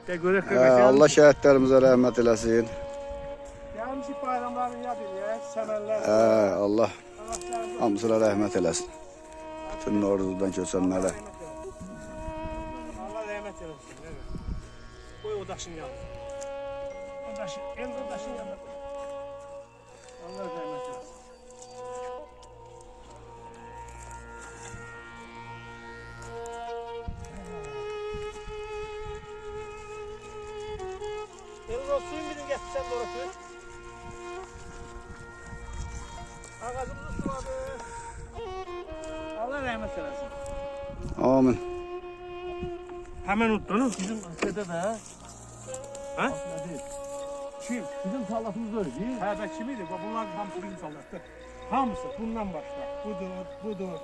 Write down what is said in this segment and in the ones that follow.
Allah şəhidlərimizə rəhmət eləsin. Gəlmişik bayramlarını yad eləyək, səmərlər. Allah hamısına rəhmət eləsin. Bütün ordudan köçənlərə. Allah rəhmət eləsin. Qoy o daşın yanına. O daşın, el o daşın yanına qoy. Allah rəhmət eləsin. Elin o suyun birini getirsen de orası. Ağacımızı suladı. Allah rəhmət eləsin. Amin. Hemen unuttunuz. Bizim sitede de Ha? kim? Bizim sallatımız öyle değil mi? Ha ben kimiydi? Bunlar hamısı bizim sallattı. Hamısı bundan başla. Budur.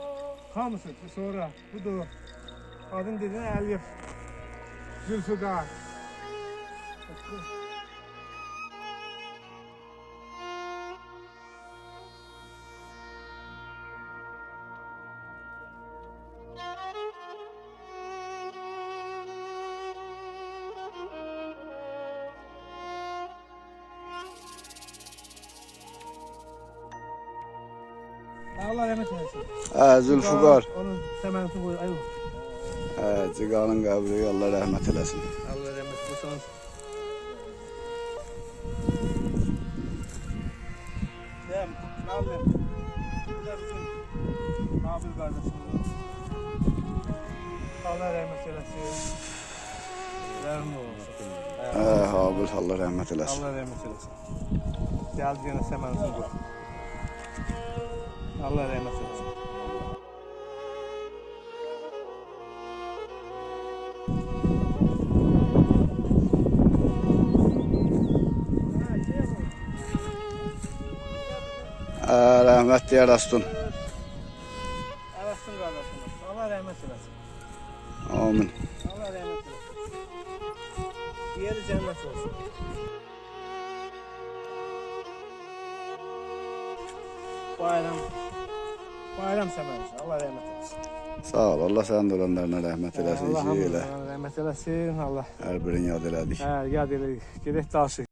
Hamısı sonra budur. Adın dediğin Elif. Zülfüqar. Allah rəhmət eləsin. Zülfüqar. Onun səmərəsini qoy. Ayol. Ciqanın qəbri Allah rəhmət eləsin. Allah rəhmət eləsin. Dem, aldım. Bir de bizim Nabil kardeşimiz. Allah rəhmət eləsin. Rəhmət olsun. Habil Allah rəhmət eləsin. Allah rəhmət eləsin. Gəldi yenə səmərəsini qoy. Allah rəhmət eləsin. Rəhmətli yarasın. Arasın qardaşımız. Allah rəhmət eləsin. Amin. Allah rəhmət eləsin. Yeri cənnət olsun. Bayram səmərisi. Allah rəhmət eləsin. Sağ ol. Allah sənin də öləndərinə rəhmət eləsin. Allah Şey elə. hamıdan rəhmət eləsin. Allah. Hər birini yad elədik. Yad elədik. Gedək daşı.